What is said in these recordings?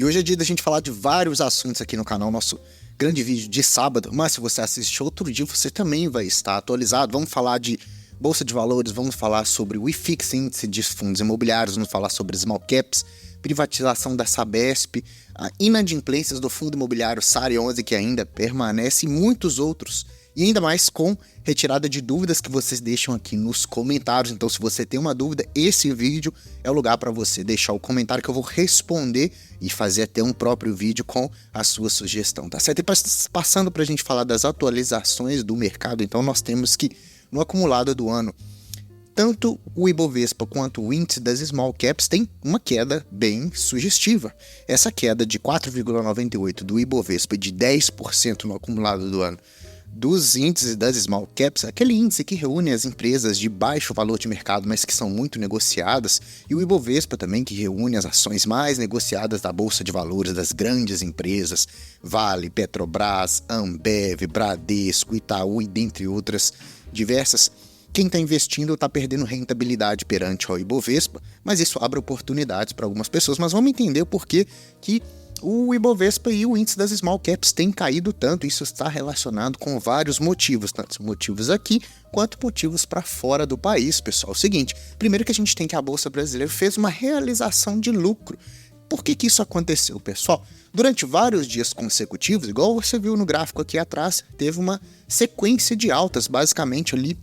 E hoje é dia da gente falar de vários assuntos aqui no canal, nosso grande vídeo de sábado, mas se você assistir outro dia, você também vai estar atualizado. Vamos falar de Bolsa de Valores, vamos falar sobre o IFIX, Índice de Fundos Imobiliários, vamos falar sobre Small Caps, privatização da Sabesp, inadimplências do Fundo Imobiliário SARI 11, que ainda permanece, e muitos outros. E ainda mais com retirada de dúvidas que vocês deixam aqui nos comentários. Então, se você tem uma dúvida, esse vídeo é o lugar para você deixar o comentário que eu vou responder e fazer até um próprio vídeo com a sua sugestão, tá certo? E passando para a gente falar das atualizações do mercado, então nós temos que, no acumulado do ano, tanto o Ibovespa quanto o índice das Small Caps tem uma queda bem sugestiva. Essa queda de 4,98% do Ibovespa e de 10% no acumulado do ano dos índices das Small Caps, aquele índice que reúne as empresas de baixo valor de mercado, mas que são muito negociadas, e o Ibovespa também, que reúne as ações mais negociadas da Bolsa de Valores das grandes empresas, Vale, Petrobras, Ambev, Bradesco, Itaú e dentre outras diversas. Quem está investindo está perdendo rentabilidade perante o Ibovespa, mas isso abre oportunidades para algumas pessoas. Mas vamos entender o porquê que o Ibovespa e o índice das Small Caps têm caído tanto. Isso está relacionado com vários motivos, tanto motivos aqui quanto motivos para fora do país, pessoal. É o seguinte, primeiro que a gente tem que a Bolsa Brasileira fez uma realização de lucro. Por que isso aconteceu, pessoal? Durante vários dias consecutivos, igual você viu no gráfico aqui atrás, teve uma sequência de altas, basicamente ali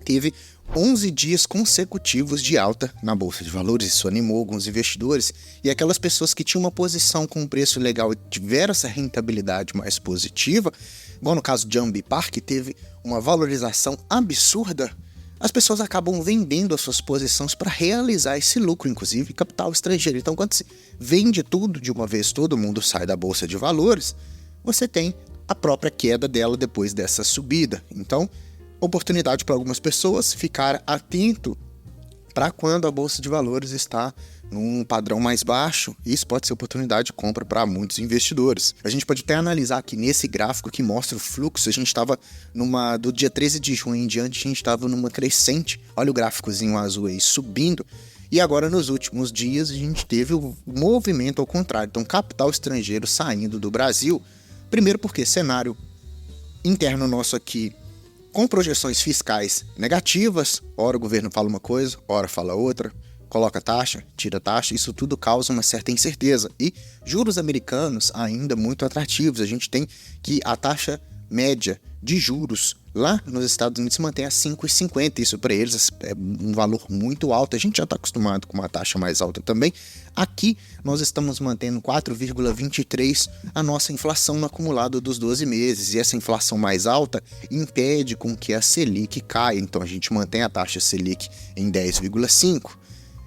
teve 11 dias consecutivos de alta na Bolsa de Valores. Isso animou alguns investidores, e aquelas pessoas que tinham uma posição com um preço legal e tiveram essa rentabilidade mais positiva, igual no caso de Ambipar, que teve uma valorização absurda, as pessoas acabam vendendo as suas posições para realizar esse lucro, inclusive capital estrangeiro. Então, quando se vende tudo de uma vez, todo mundo sai da Bolsa de Valores, você tem a própria queda dela depois dessa subida. Então, oportunidade para algumas pessoas ficar atento para quando a Bolsa de Valores está num padrão mais baixo. Isso pode ser oportunidade de compra para muitos investidores. A gente pode até analisar aqui nesse gráfico que mostra o fluxo. A gente estava do dia 13 de junho em diante, a gente estava numa crescente. Olha o gráficozinho azul aí subindo. E agora nos últimos dias a gente teve o movimento ao contrário. Então, capital estrangeiro saindo do Brasil. Primeiro porque cenário interno nosso aqui com projeções fiscais negativas, ora o governo fala uma coisa, ora fala outra, coloca taxa, tira taxa, isso tudo causa uma certa incerteza. E juros americanos ainda muito atrativos. A gente tem que a taxa média de juros lá nos Estados Unidos se mantém a 5,50. Isso para eles é um valor muito alto. A gente já está acostumado com uma taxa mais alta também. Aqui nós estamos mantendo 4,23 a nossa inflação no acumulado dos 12 meses. E essa inflação mais alta impede com que a Selic caia. Então a gente mantém a taxa Selic em 10,5.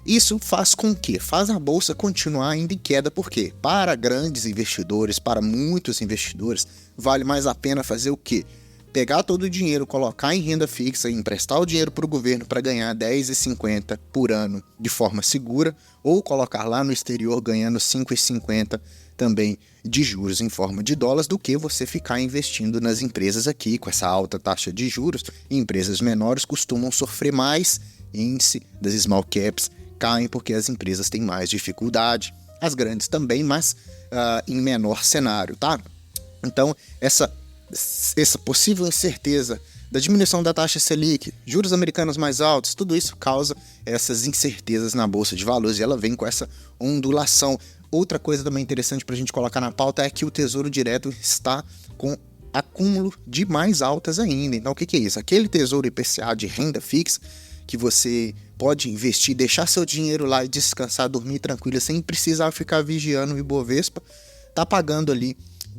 Isso faz com que a bolsa continuar ainda em queda, porque para grandes investidores, para muitos investidores, vale mais a pena fazer o quê? Pegar todo o dinheiro, colocar em renda fixa e emprestar o dinheiro para o governo para ganhar 10,50 por ano de forma segura, ou colocar lá no exterior ganhando 5,50 também de juros em forma de dólares, do que você ficar investindo nas empresas aqui com essa alta taxa de juros. E empresas menores costumam sofrer mais, índice das small caps caem porque as empresas têm mais dificuldade, as grandes também, mas em menor cenário, tá? Então, essa possível incerteza da diminuição da taxa Selic, juros americanos mais altos, tudo isso causa essas incertezas na Bolsa de Valores, e ela vem com essa ondulação. Outra coisa também interessante para a gente colocar na pauta é que o Tesouro Direto está com acúmulo de mais altas ainda. Então, o que é isso? Aquele Tesouro IPCA de renda fixa que você pode investir, deixar seu dinheiro lá e descansar, dormir tranquilo, sem precisar ficar vigiando o Ibovespa, tá pagando ali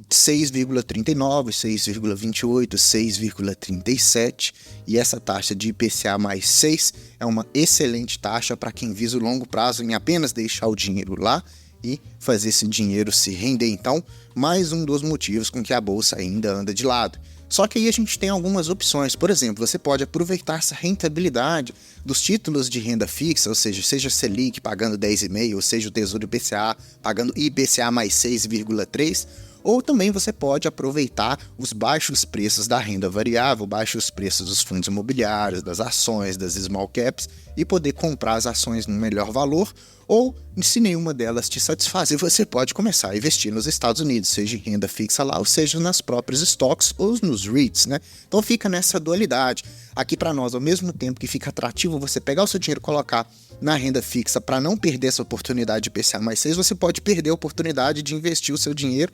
6,39, 6,28, 6,37, e essa taxa de IPCA mais 6 é uma excelente taxa para quem visa o longo prazo em apenas deixar o dinheiro lá e fazer esse dinheiro se render. Então, mais um dos motivos com que a bolsa ainda anda de lado. Só que aí a gente tem algumas opções. Por exemplo, você pode aproveitar essa rentabilidade dos títulos de renda fixa, ou seja Selic pagando 10,5, ou seja o Tesouro IPCA pagando IPCA mais 6,3, Ou também você pode aproveitar os baixos preços da renda variável, baixos preços dos fundos imobiliários, das ações, das small caps e poder comprar as ações no melhor valor. Ou, se nenhuma delas te satisfazer, você pode começar a investir nos Estados Unidos, seja em renda fixa lá, ou seja nas próprias stocks ou nos REITs, né? Então fica nessa dualidade. Aqui para nós, ao mesmo tempo que fica atrativo você pegar o seu dinheiro e colocar na renda fixa para não perder essa oportunidade de IPCA+6, você pode perder a oportunidade de investir o seu dinheiro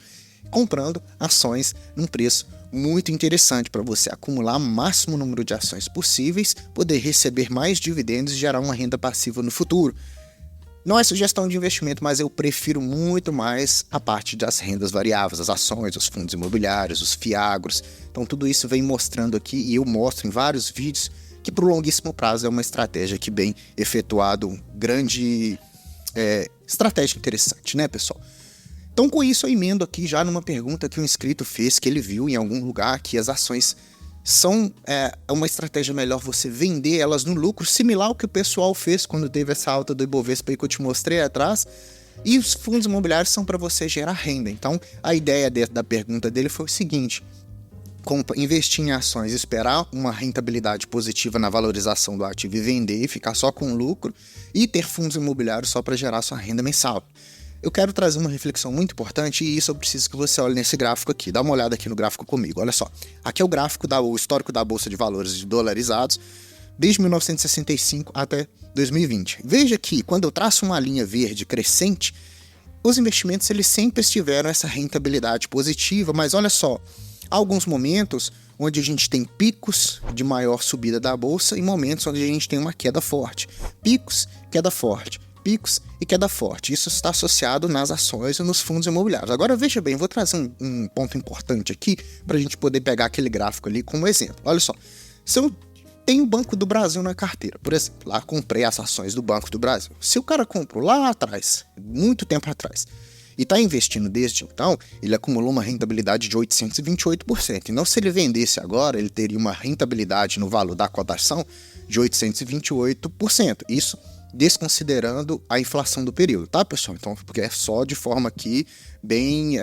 comprando ações num preço muito interessante para você acumular o máximo número de ações possíveis, poder receber mais dividendos e gerar uma renda passiva no futuro. Não é sugestão de investimento, mas eu prefiro muito mais a parte das rendas variáveis, as ações, os fundos imobiliários, os fiagros. Então tudo isso vem mostrando aqui e eu mostro em vários vídeos que para o longuíssimo prazo é uma estratégia que bem efetuado, grande estratégia interessante, né, pessoal? Então com isso eu emendo aqui já numa pergunta que um inscrito fez, que ele viu em algum lugar que as ações são uma estratégia melhor você vender elas no lucro, similar ao que o pessoal fez quando teve essa alta do Ibovespa aí que eu te mostrei atrás, e os fundos imobiliários são para você gerar renda. Então a ideia da pergunta dele foi o seguinte: investir em ações, esperar uma rentabilidade positiva na valorização do ativo e vender e ficar só com lucro, e ter fundos imobiliários só para gerar sua renda mensal. Eu quero trazer uma reflexão muito importante e isso eu preciso que você olhe nesse gráfico aqui. Dá uma olhada aqui no gráfico comigo, olha só. Aqui é o gráfico o histórico da Bolsa de Valores dolarizados desde 1965 até 2020. Veja que quando eu traço uma linha verde crescente, os investimentos eles sempre tiveram essa rentabilidade positiva, mas olha só, há alguns momentos onde a gente tem picos de maior subida da Bolsa e momentos onde a gente tem uma queda forte. Picos, queda forte. Picos e queda forte. Isso está associado nas ações e nos fundos imobiliários. Agora veja bem, vou trazer um ponto importante aqui para a gente poder pegar aquele gráfico ali como exemplo. Olha só, se eu tenho o Banco do Brasil na carteira, por exemplo, lá comprei as ações do Banco do Brasil. Se o cara comprou lá atrás, muito tempo atrás, e está investindo desde então, ele acumulou uma rentabilidade de 828%. Então, se ele vendesse agora, ele teria uma rentabilidade no valor da cotação de 828%. Isso desconsiderando a inflação do período, tá, pessoal? Então, porque é só de forma aqui bem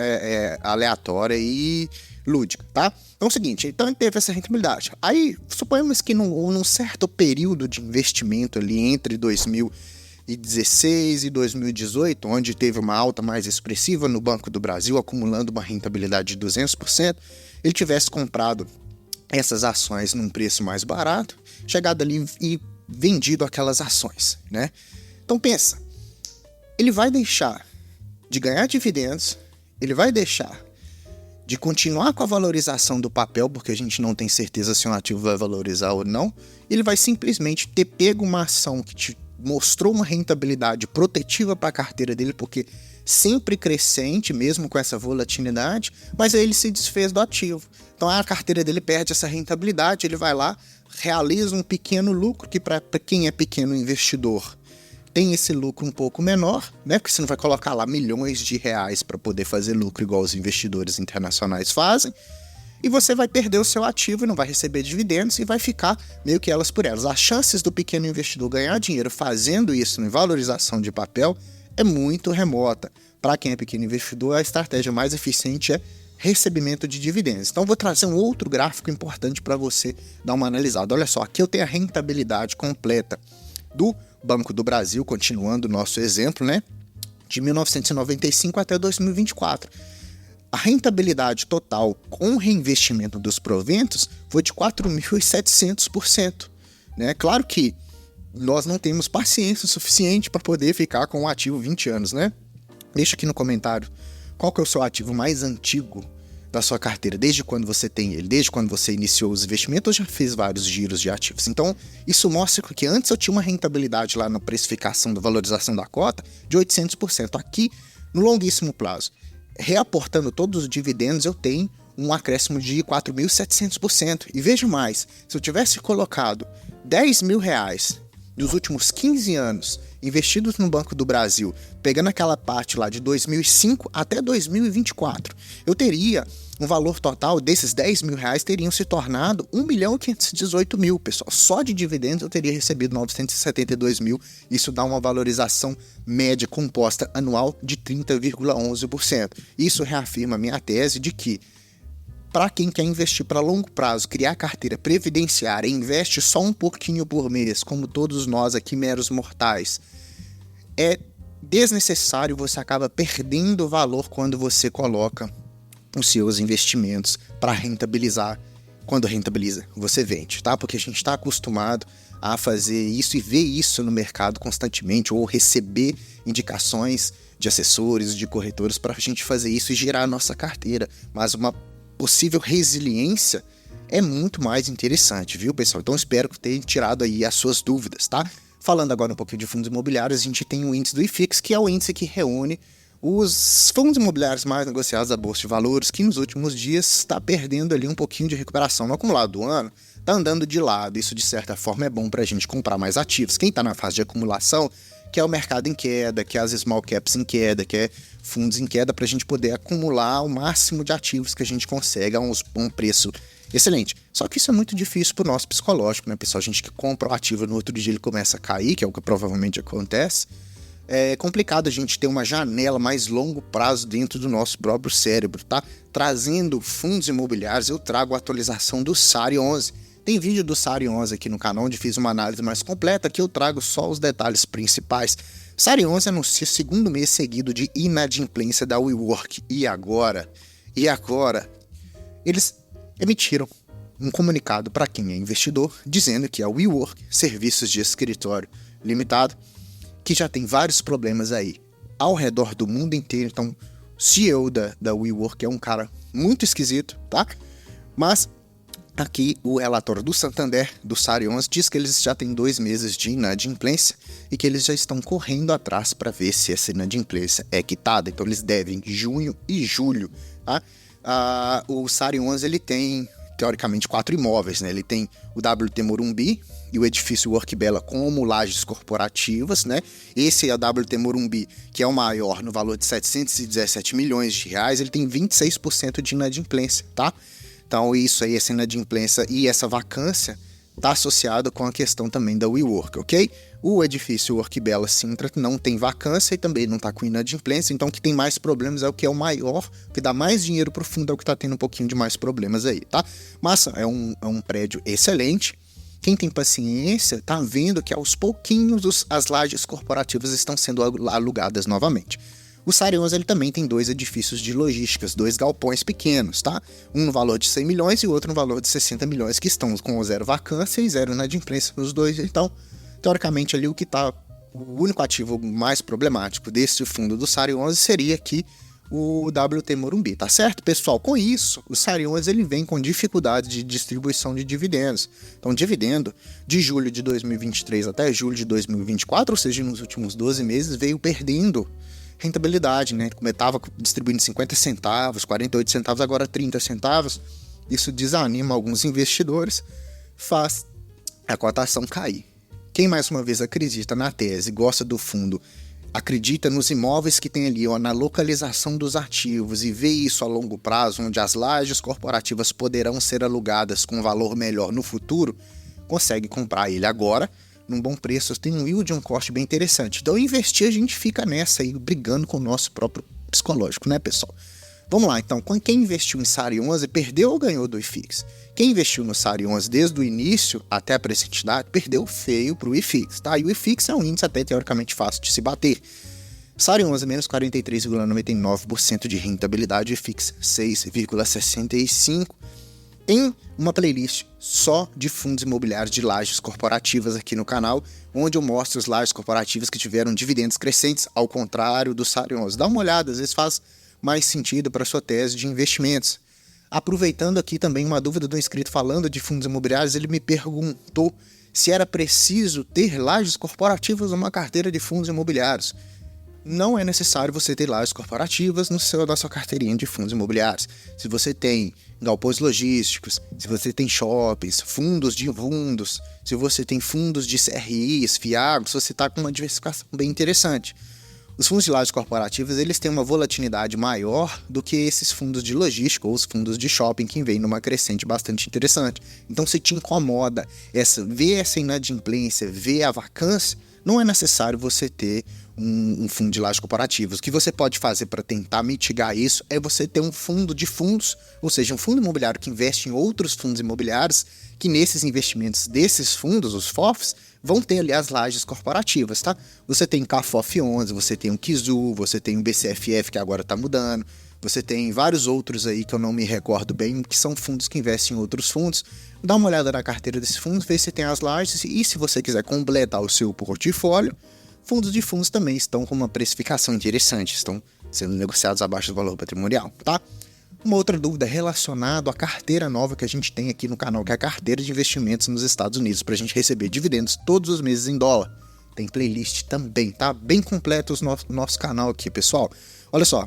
aleatória e lúdica, tá? Então é o seguinte, então ele teve essa rentabilidade. Aí, suponhamos que num certo período de investimento ali entre 2016 e 2018, onde teve uma alta mais expressiva no Banco do Brasil, acumulando uma rentabilidade de 200%, ele tivesse comprado essas ações num preço mais barato, chegado ali e vendido aquelas ações, né? Então pensa, ele vai deixar de ganhar dividendos, ele vai deixar de continuar com a valorização do papel, porque a gente não tem certeza se um ativo vai valorizar ou não, ele vai simplesmente ter pego uma ação que te mostrou uma rentabilidade protetiva para a carteira dele, porque sempre crescente, mesmo com essa volatilidade, mas aí ele se desfez do ativo. Então a carteira dele perde essa rentabilidade, ele vai lá, realiza um pequeno lucro, que para quem é pequeno investidor tem esse lucro um pouco menor, né? Porque você não vai colocar lá milhões de reais para poder fazer lucro igual os investidores internacionais fazem, e você vai perder o seu ativo e não vai receber dividendos e vai ficar meio que elas por elas. As chances do pequeno investidor ganhar dinheiro fazendo isso em valorização de papel é muito remota. Para quem é pequeno investidor, a estratégia mais eficiente é recebimento de dividendos. Então vou trazer um outro gráfico importante para você dar uma analisada. Olha só, aqui eu tenho a rentabilidade completa do Banco do Brasil, continuando o nosso exemplo, né? De 1995 até 2024. A rentabilidade total com reinvestimento dos proventos foi de 4.700%, né? Claro que nós não temos paciência suficiente para poder ficar com o ativo 20 anos, né? Deixa aqui no comentário qual que é o seu ativo mais antigo da sua carteira, desde quando você tem ele, desde quando você iniciou os investimentos ou já fez vários giros de ativos. Então, isso mostra que antes eu tinha uma rentabilidade lá na precificação da valorização da cota de 800%. Aqui, no longuíssimo prazo, reaportando todos os dividendos, eu tenho um acréscimo de 4.700%. E veja mais, se eu tivesse colocado 10 mil reais nos últimos 15 anos investidos no Banco do Brasil, pegando aquela parte lá de 2005 até 2024, eu teria um valor total desses R$10.000 teriam se tornado 1.518.000, pessoal. Só de dividendos eu teria recebido 972 mil. Isso dá uma valorização média composta anual de 30,11%. Isso reafirma a minha tese de que, para quem quer investir para longo prazo, criar carteira previdenciária e investe só um pouquinho por mês, como todos nós aqui meros mortais, é desnecessário, você acaba perdendo valor quando você coloca os seus investimentos para rentabilizar. Quando rentabiliza, você vende, tá? Porque a gente está acostumado a fazer isso e ver isso no mercado constantemente, ou receber indicações de assessores, de corretores para a gente fazer isso e girar a nossa carteira. Mas uma possível resiliência é muito mais interessante, viu, pessoal? Então espero que tenha tirado aí as suas dúvidas, tá? Falando agora um pouquinho de fundos imobiliários, a gente tem o índice do IFIX, que é o índice que reúne os fundos imobiliários mais negociados da Bolsa de Valores, que nos últimos dias está perdendo ali um pouquinho de recuperação. No acumulado do ano, está andando de lado. Isso, de certa forma, é bom para a gente comprar mais ativos. Quem está na fase de acumulação, que é o mercado em queda, que é as small caps em queda, que é fundos em queda, para a gente poder acumular o máximo de ativos que a gente consegue a um preço excelente. Só que isso é muito difícil para o nosso psicológico, né, pessoal? A gente que compra o ativo, no outro dia ele começa a cair, que é o que provavelmente acontece. É complicado a gente ter uma janela mais longo prazo dentro do nosso próprio cérebro, tá? Trazendo fundos imobiliários, eu trago a atualização do SARI 11. Tem vídeo do SARI 11 aqui no canal, onde fiz uma análise mais completa, que eu trago só os detalhes principais. SARI 11 anuncia o segundo mês seguido de inadimplência da WeWork. E agora, eles emitiram um comunicado para quem é investidor, dizendo que a WeWork, Serviços de Escritório Limitado, que já tem vários problemas aí ao redor do mundo inteiro. Então, o CEO da WeWork é um cara muito esquisito, tá? Mas aqui o relatório do Santander, do SARI 11, diz que eles já têm 2 meses de inadimplência e que eles já estão correndo atrás para ver se essa inadimplência é quitada. Então, eles devem junho e julho, tá? O SARI 11 ele tem, teoricamente, 4 imóveis, né? Ele tem o WT Morumbi e o edifício Work Bella como lajes corporativas, né? Esse é o WT Morumbi, que é o maior, no valor de 717 milhões de reais, ele tem 26% de inadimplência, tá? Então isso aí, essa inadimplência e essa vacância está associado com a questão também da WeWork, ok? O edifício Work Bella Sintra não tem vacância e também não está com inadimplência, então o que tem mais problemas é o que é o maior, o que dá mais dinheiro para o fundo é o que está tendo um pouquinho de mais problemas aí, tá? Mas é um prédio excelente. Quem tem paciência está vendo que aos pouquinhos as lajes corporativas estão sendo alugadas novamente. O SARI 11 ele também tem 2 edifícios de logísticas, 2 galpões pequenos, tá? Um no valor de 100 milhões e o outro no valor de 60 milhões, que estão com 0 vacância e 0 inadimplência nos dois. Então, teoricamente, ali o único ativo mais problemático desse fundo do SARI 11 seria aqui o WT Morumbi, tá certo, pessoal? Com isso, o SARI 11 ele vem com dificuldade de distribuição de dividendos. Então, dividendo de julho de 2023 até julho de 2024, ou seja, nos últimos 12 meses, veio perdendo rentabilidade, né? Como estava distribuindo 50 centavos, 48 centavos, agora 30 centavos. Isso desanima alguns investidores, faz a cotação cair. Quem mais uma vez acredita na tese, gosta do fundo, acredita nos imóveis que tem ali, ó, na localização dos ativos e vê isso a longo prazo, onde as lajes corporativas poderão ser alugadas com valor melhor no futuro, consegue comprar ele agora num bom preço, tem um yield, um cost bem interessante. Então, investir, a gente fica nessa aí, brigando com o nosso próprio psicológico, né, pessoal? Vamos lá, então, quem investiu em SARI 11 perdeu ou ganhou do IFIX? Quem investiu no SARI 11 desde o início até a presente data perdeu feio para o IFIX, tá? E o IFIX é um índice até teoricamente fácil de se bater. SARI 11 menos 43,99% de rentabilidade, IFIX 6,65%. Tem uma playlist só de fundos imobiliários de lajes corporativas aqui no canal, onde eu mostro as lajes corporativas que tiveram dividendos crescentes, ao contrário do SARI 11. Dá uma olhada, às vezes faz mais sentido para a sua tese de investimentos. Aproveitando aqui também uma dúvida do inscrito falando de fundos imobiliários, ele me perguntou se era preciso ter lajes corporativas numa carteira de fundos imobiliários. não é necessário você ter lajes corporativas na sua carteirinha de fundos imobiliários. Se você tem galpões logísticos, se você tem shoppings, fundos de fundos, se você tem fundos de CRIs, FIAGs, você está com uma diversificação bem interessante. Os fundos de lajes corporativas, eles têm uma volatilidade maior do que esses fundos de logística ou os fundos de shopping que vêm numa crescente bastante interessante. Então, se te incomoda ver essa inadimplência, ver a vacância, não é necessário você ter um fundo de lajes corporativas. O que você pode fazer para tentar mitigar isso é você ter um fundo de fundos, ou seja, um fundo imobiliário que investe em outros fundos imobiliários, que nesses investimentos desses fundos, os FOFs, vão ter ali as lajes corporativas, tá? Você tem CAFOF 11, você tem o KIZU, você tem o BCFF, que agora está mudando, você tem vários outros aí que eu não me recordo bem, que são fundos que investem em outros fundos. Dá uma olhada na carteira desses fundos, vê se tem as lajes, e se você quiser completar o seu portfólio, fundos de fundos também estão com uma precificação interessante, estão sendo negociados abaixo do valor patrimonial, tá? Uma outra dúvida relacionada à carteira nova que a gente tem aqui no canal, que é a carteira de investimentos nos Estados Unidos, para a gente receber dividendos todos os meses em dólar. Tem playlist também, tá? Bem completo o nosso canal aqui, pessoal. Olha só,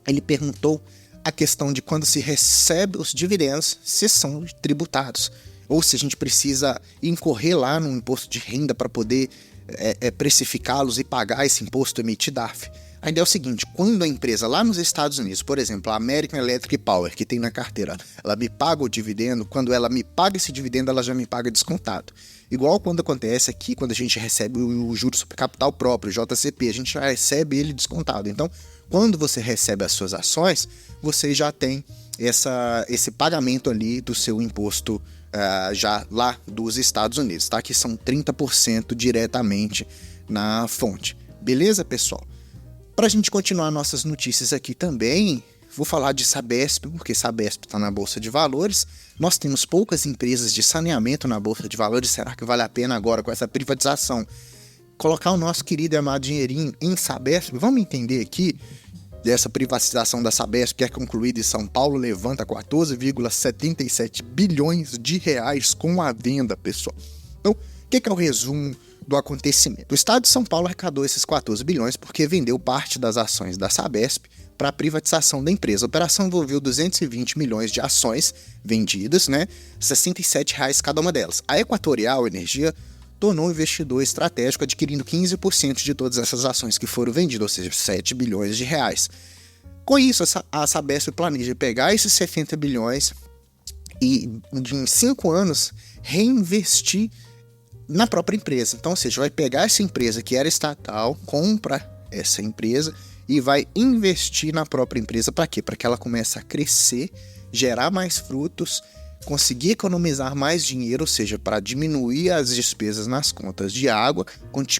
ele perguntou a questão de quando se recebe os dividendos, se são tributados, ou se a gente precisa incorrer lá no imposto de renda para poder precificá-los e pagar esse imposto emitido DARF. A ideia é o seguinte: quando a empresa lá nos Estados Unidos, por exemplo, a American Electric Power, que tem na carteira, ela me paga o dividendo, quando ela me paga esse dividendo, ela já me paga descontado. Igual quando acontece aqui, quando a gente recebe o juros sobre capital próprio, o JCP, a gente já recebe ele descontado. Então, quando você recebe as suas ações, você já tem esse pagamento ali do seu imposto já lá dos Estados Unidos, tá? Que são 30% diretamente na fonte. Beleza, pessoal? Para a gente continuar nossas notícias aqui também, vou falar de Sabesp, porque Sabesp está na Bolsa de Valores. Nós temos poucas empresas de saneamento na Bolsa de Valores. Será que vale a pena agora, com essa privatização, colocar o nosso querido e amado dinheirinho em Sabesp? Vamos entender aqui dessa privatização da Sabesp, que é concluída em São Paulo, levanta 14,77 bilhões de reais com a venda, pessoal. Então, o que é o resumo do acontecimento? O Estado de São Paulo arrecadou esses 14 bilhões porque vendeu parte das ações da Sabesp para a privatização da empresa. A operação envolveu 220 milhões de ações vendidas, né? R$ 67 cada uma delas. A Equatorial Energia tornou um investidor estratégico, adquirindo 15% de todas essas ações que foram vendidas, ou seja, 7 bilhões de reais. Com isso, a Sabesp planeja pegar esses 70 bilhões e, em 5 anos, reinvestir na própria empresa. Então, ou seja, vai pegar essa empresa que era estatal, compra essa empresa e vai investir na própria empresa. Para quê? Para que ela comece a crescer, gerar mais frutos, conseguir economizar mais dinheiro, ou seja, para diminuir as despesas nas contas de água,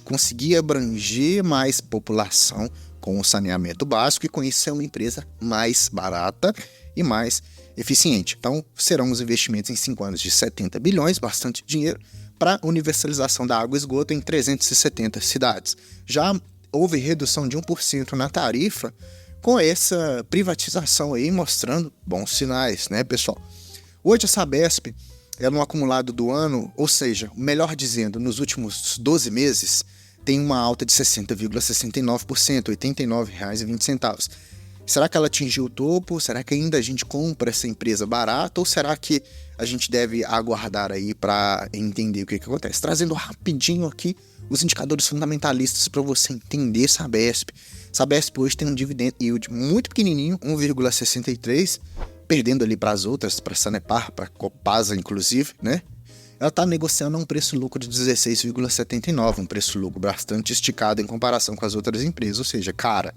conseguir abranger mais população com o saneamento básico e com isso ser uma empresa mais barata e mais eficiente. Então, serão os investimentos em 5 anos de 70 bilhões, bastante dinheiro, para universalização da água e esgoto em 370 cidades. Já houve redução de 1% na tarifa com essa privatização aí, mostrando bons sinais, né, pessoal? Hoje a Sabesp, no acumulado do ano, ou seja, melhor dizendo, nos últimos 12 meses, tem uma alta de 60,69%, R$ 89,20. Será que ela atingiu o topo? Será que ainda a gente compra essa empresa barata? Ou será que a gente deve aguardar aí para entender o que acontece? Trazendo rapidinho aqui os indicadores fundamentalistas para você entender Sabesp. Sabesp hoje tem um dividend yield muito pequenininho, 1,63%, perdendo ali para as outras, para a Sanepar, para a Copasa inclusive, né? Ela está negociando a um preço-lucro de 16,79, um preço-lucro bastante esticado em comparação com as outras empresas, ou seja, cara,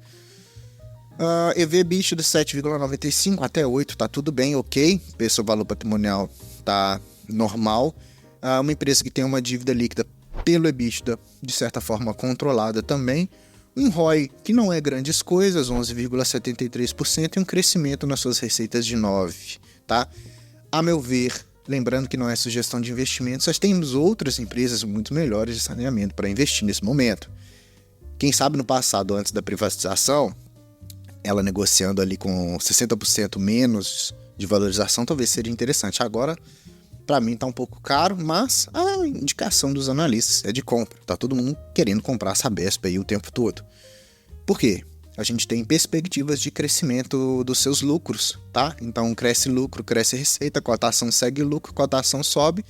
EV/EBITDA de 7,95 até 8, tá tudo bem, ok, preço-valor patrimonial tá normal, uma empresa que tem uma dívida líquida pelo EBITDA de certa forma controlada também, um ROI que não é grandes coisas, 11,73% e um crescimento nas suas receitas de 9%, tá? A meu ver, lembrando que não é sugestão de investimentos, nós temos outras empresas muito melhores de saneamento para investir nesse momento. Quem sabe no passado, antes da privatização, ela negociando ali com 60% menos de valorização, talvez seria interessante. Agora, para mim tá um pouco caro, mas a indicação dos analistas é de compra. Tá todo mundo querendo comprar a Sabesp aí o tempo todo. Por quê? A gente tem perspectivas de crescimento dos seus lucros, tá? Então cresce lucro, cresce receita, cotação segue lucro, cotação sobe.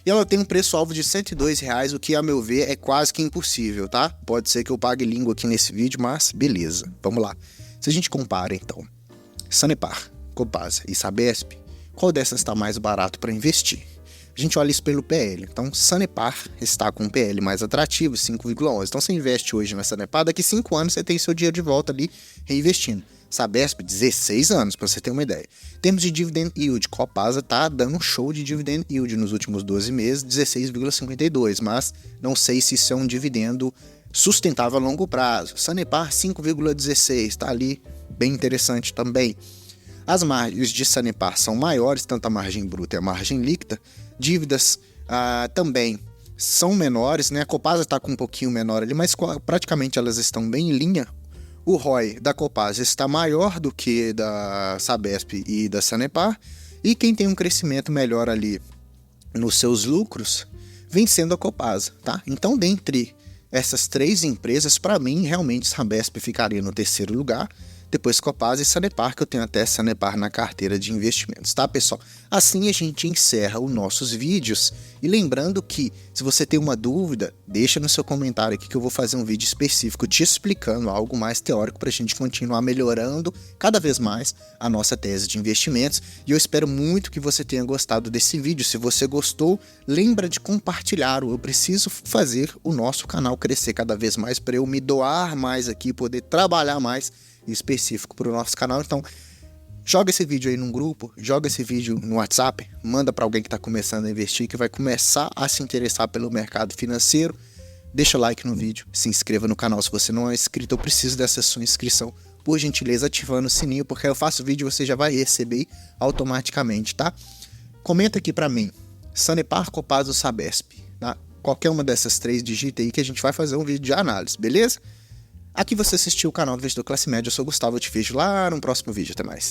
E ela tem um preço-alvo de R$ 102, o que, a meu ver, é quase que impossível, tá? Pode ser que eu pague língua aqui nesse vídeo, mas beleza. Vamos lá. Se a gente compara, então, Sanepar, Copasa e Sabesp, qual dessas está mais barato para investir? A gente olha isso pelo PL. Então, Sanepar está com um PL mais atrativo, 5,11. Então, você investe hoje na Sanepar, daqui 5 anos você tem seu dinheiro de volta ali reinvestindo. Sabesp, 16 anos, para você ter uma ideia. Em termos de dividend yield, Copasa está dando um show de dividend yield nos últimos 12 meses, 16,52, mas não sei se isso é um dividendo sustentável a longo prazo. Sanepar, 5,16, está ali, bem interessante também. As margens de Sanepar são maiores, tanto a margem bruta e a margem líquida. Dívidas também são menores, né? A Copasa está com um pouquinho menor ali, mas praticamente elas estão bem em linha. O ROI da Copasa está maior do que da Sabesp e da Sanepar. E quem tem um crescimento melhor ali nos seus lucros vem sendo a Copasa, tá? Então, dentre essas 3 empresas, para mim, realmente Sabesp ficaria no terceiro lugar. Depois Copasa e Sanepar, que eu tenho até Sanepar na carteira de investimentos, tá, pessoal? Assim a gente encerra os nossos vídeos. E lembrando que, se você tem uma dúvida, deixa no seu comentário aqui que eu vou fazer um vídeo específico te explicando algo mais teórico para a gente continuar melhorando cada vez mais a nossa tese de investimentos. E eu espero muito que você tenha gostado desse vídeo. Se você gostou, lembra de compartilhar. Eu preciso fazer o nosso canal crescer cada vez mais para eu me doar mais aqui, poder trabalhar mais específico para o nosso canal. Então, joga esse vídeo aí num grupo, joga esse vídeo no WhatsApp, manda para alguém que está começando a investir, que vai começar a se interessar pelo mercado financeiro. Deixa o like no vídeo, se inscreva no canal se você não é inscrito. Eu preciso dessa sua inscrição, por gentileza, ativando o sininho, porque eu faço vídeo e você já vai receber automaticamente, tá? Comenta aqui para mim, Sanepar, Copasa ou Sabesp, tá? Qualquer uma dessas 3, digita aí que a gente vai fazer um vídeo de análise, beleza? Aqui você assistiu o canal do Investidor Classe Média, eu sou o Gustavo, eu te vejo lá no próximo vídeo, até mais.